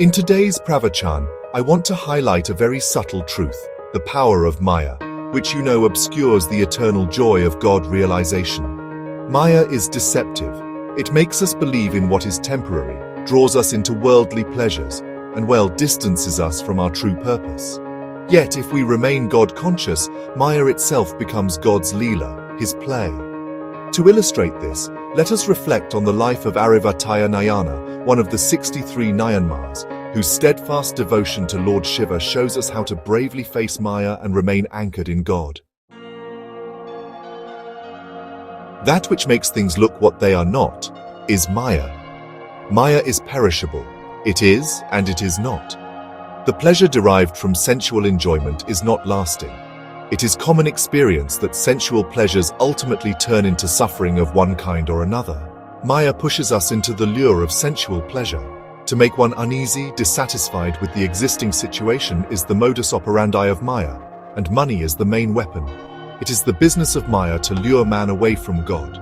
In today's Pravachan, I want to highlight a very subtle truth, the power of māyā, which you know obscures the eternal joy of God realization. Māyā is deceptive. It makes us believe in what is temporary, draws us into worldly pleasures, and distances us from our true purpose. Yet if we remain God-conscious, māyā itself becomes God's leela, his play. To illustrate this, let us reflect on the life of Arivattaya Nayanar, one of the 63 Nayanmars, whose steadfast devotion to Lord Shiva shows us how to bravely face māyā and remain anchored in God. That which makes things look what they are not is māyā. Māyā is perishable. It is and it is not. The pleasure derived from sensual enjoyment is not lasting. It is common experience that sensual pleasures ultimately turn into suffering of one kind or another. Māyā pushes us into the lure of sensual pleasure. To make one uneasy, dissatisfied with the existing situation is the modus operandi of māyā, and money is the main weapon. It is the business of māyā to lure man away from God.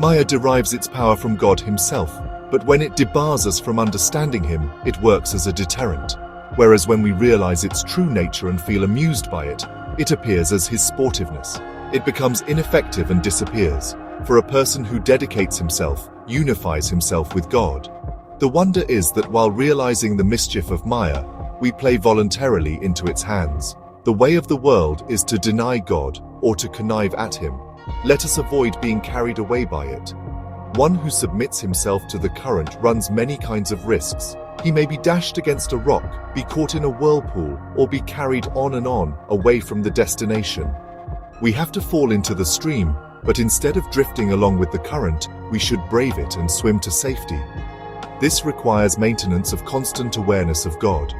Māyā derives its power from God himself, but when it debars us from understanding him, it works as a deterrent. Whereas when we realize its true nature and feel amused by it, it appears as his sportiveness. It becomes ineffective and disappears. For a person who dedicates himself, unifies himself with God. The wonder is that while realizing the mischief of māyā, we play voluntarily into its hands. The way of the world is to deny God or to connive at him. Let us avoid being carried away by it. One who submits himself to the current runs many kinds of risks. He may be dashed against a rock, be caught in a whirlpool, or be carried on and on, away from the destination. We have to fall into the stream, but instead of drifting along with the current, we should brave it and swim to safety. This requires maintenance of constant awareness of God.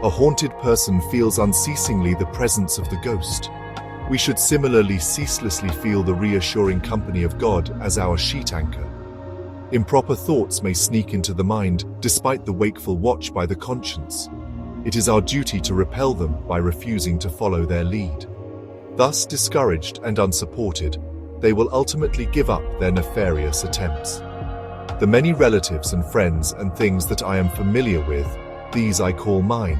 A haunted person feels unceasingly the presence of the ghost. We should similarly ceaselessly feel the reassuring company of God as our sheet anchor. Improper thoughts may sneak into the mind, despite the wakeful watch by the conscience. It is our duty to repel them by refusing to follow their lead. Thus, discouraged and unsupported, they will ultimately give up their nefarious attempts. The many relatives and friends and things that I am familiar with, these I call mine.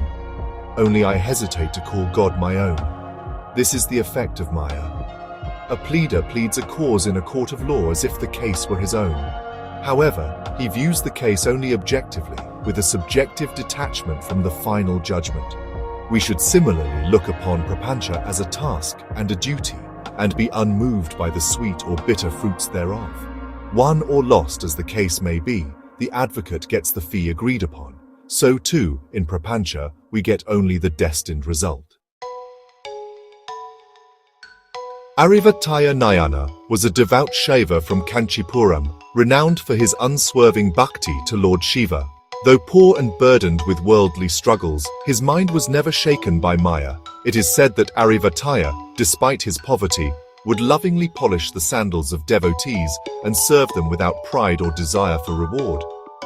Only I hesitate to call God my own. This is the effect of māyā. A pleader pleads a cause in a court of law as if the case were his own. However, he views the case only objectively, with a subjective detachment from the final judgment. We should similarly look upon prapancha as a task and a duty, and be unmoved by the sweet or bitter fruits thereof. Won or lost as the case may be, the advocate gets the fee agreed upon. So too, in prapancha, we get only the destined result. Arivattaya Nayanar was a devout Shaiva from Kanchipuram, renowned for his unswerving bhakti to Lord Shiva. Though poor and burdened with worldly struggles, his mind was never shaken by māyā. It is said that Arivattaya, despite his poverty, would lovingly polish the sandals of devotees and serve them without pride or desire for reward.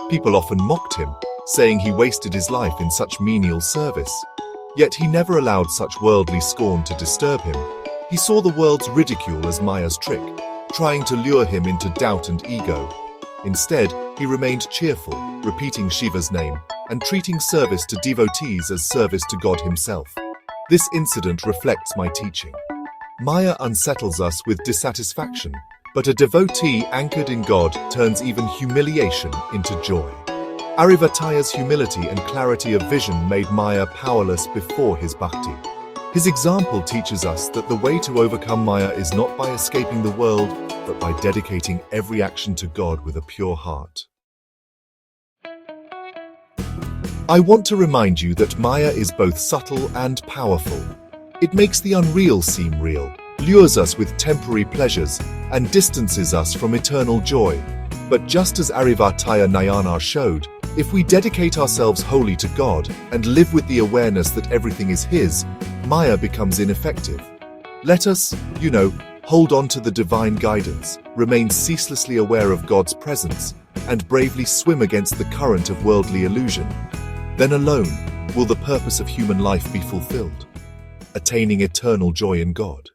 People often mocked him, saying he wasted his life in such menial service. Yet he never allowed such worldly scorn to disturb him. He saw the world's ridicule as māyā's trick, trying to lure him into doubt and ego. Instead, he remained cheerful, repeating Shiva's name, and treating service to devotees as service to God himself. This incident reflects my teaching. Māyā unsettles us with dissatisfaction, but a devotee anchored in God turns even humiliation into joy. Arivattaya's humility and clarity of vision made māyā powerless before his bhakti. His example teaches us that the way to overcome māyā is not by escaping the world, but by dedicating every action to God with a pure heart. I want to remind you that māyā is both subtle and powerful. It makes the unreal seem real, lures us with temporary pleasures, and distances us from eternal joy. But just as Arivattaya Nayanar showed, if we dedicate ourselves wholly to God and live with the awareness that everything is His, māyā becomes ineffective. Let us, hold on to the divine guidance, remain ceaselessly aware of God's presence, and bravely swim against the current of worldly illusion. Then alone will the purpose of human life be fulfilled, attaining eternal joy in God.